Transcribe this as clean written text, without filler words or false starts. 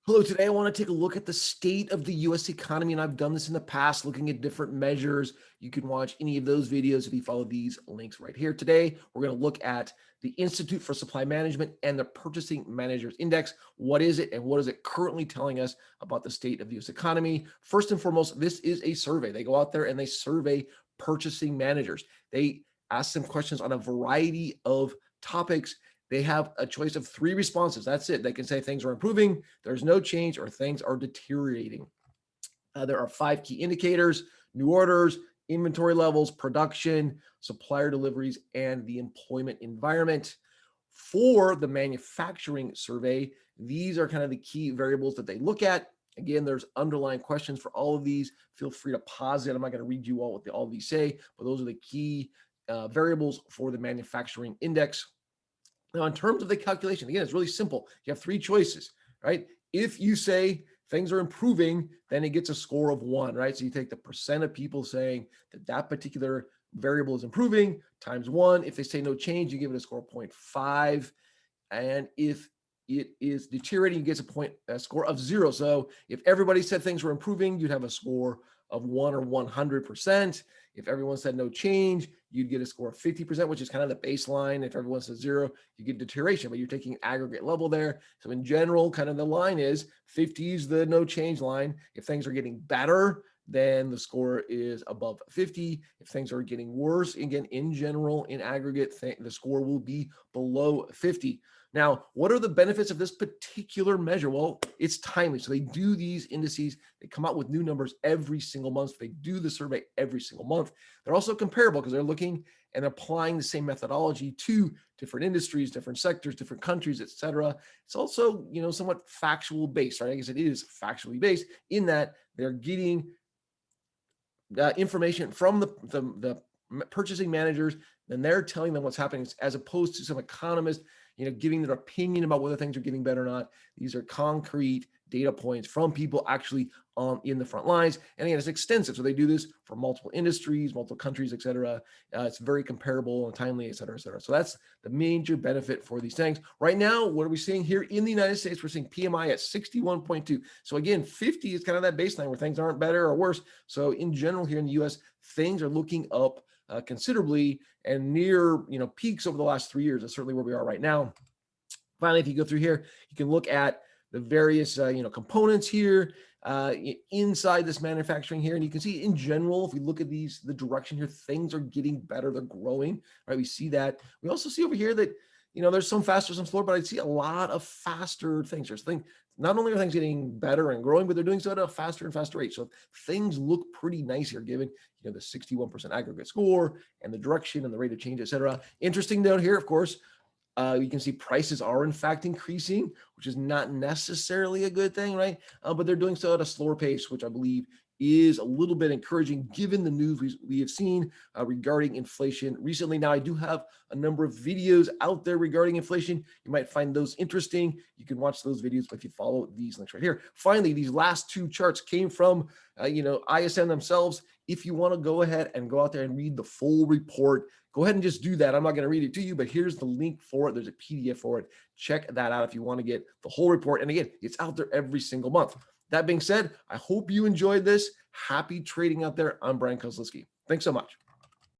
Hello, today I want to take a look at the state of the US economy, and I've done this in the past looking at different measures. You can watch any of those videos if you follow these links right here. Today, we're going to look at the Institute for Supply Management and the Purchasing Managers Index. What is it and what is it currently telling us about the state of the US economy? First and foremost, this is a survey. They go out there and they survey purchasing managers. They ask them questions on a variety of topics. They have a choice of 3 responses. That's it. They can say things are improving, there's no change, or things are deteriorating. There are 5 key indicators: new orders, inventory levels, production, supplier deliveries, and the employment environment. For the manufacturing survey, these are kind of the key variables that they look at. Again, there's underlying questions for all of these. Feel free to pause it. I'm not going to read you all what all of these say, but those are the key variables for the manufacturing index. Now, in terms of the calculation, again, it's really simple. You have 3 choices, right? If you say things are improving, then it gets a score of 1, right? So you take the percent of people saying that that particular variable is improving times 1. If they say no change, you give it a score of 0.5. And if it is deteriorating, you get a score of 0. So if everybody said things were improving, you'd have a score of 1 or 100%. If everyone said no change, you'd get a score of 50%, which is kind of the baseline. If everyone says 0, you get deterioration, but you're taking an aggregate level there. So in general, kind of the line is 50 is the no change line. If things are getting better, then the score is above 50. If things are getting worse, again, in general, in aggregate, the score will be below 50. Now, what are the benefits of this particular measure? Well, it's timely. So they do these indices. They come out with new numbers every single month. So they do the survey every single month. They're also comparable because they're looking and applying the same methodology to different industries, different sectors, different countries, et cetera. It's also, somewhat factual based, right? I guess it is factually based in that they're getting information from the purchasing managers, and they're telling them what's happening, as opposed to some economist, giving their opinion about whether things are getting better or not. These are concrete data points from people actually in the front lines. And again, it's extensive. So they do this for multiple industries, multiple countries, et cetera. It's very comparable and timely, et cetera, et cetera. So that's the major benefit for these things. Right now, what are we seeing here in the United States? We're seeing PMI at 61.2. So again, 50 is kind of that baseline where things aren't better or worse. So in general, here in the US, things are looking up considerably and near, peaks over the last 3 years. That's certainly where we are right now. Finally, if you go through here, you can look at the various, components here inside this manufacturing here. And you can see in general, if we look at the direction here, things are getting better. They're growing, right? We see that. We also see over here that, there's some faster, some slower, but I see a lot of faster things. Not only are things getting better and growing, but they're doing so at a faster and faster rate. So things look pretty nice here, given, the 61% aggregate score and the direction and the rate of change, et cetera. Interesting note here, of course, you can see prices are in fact increasing, which is not necessarily a good thing, right? But they're doing so at a slower pace, which I believe is a little bit encouraging given the news we have seen regarding inflation recently. Now, I do have a number of videos out there regarding inflation. You might find those interesting. You can watch those videos if you follow these links right here. Finally, these last 2 charts came from, ISM themselves. If you want to go ahead and go out there and read the full report, go ahead and just do that. I'm not going to read it to you, but here's the link for it. There's a PDF for it. Check that out if you want to get the whole report. And again, it's out there every single month. That being said, I hope you enjoyed this. Happy trading out there. I'm Brian Kozlowski. Thanks so much.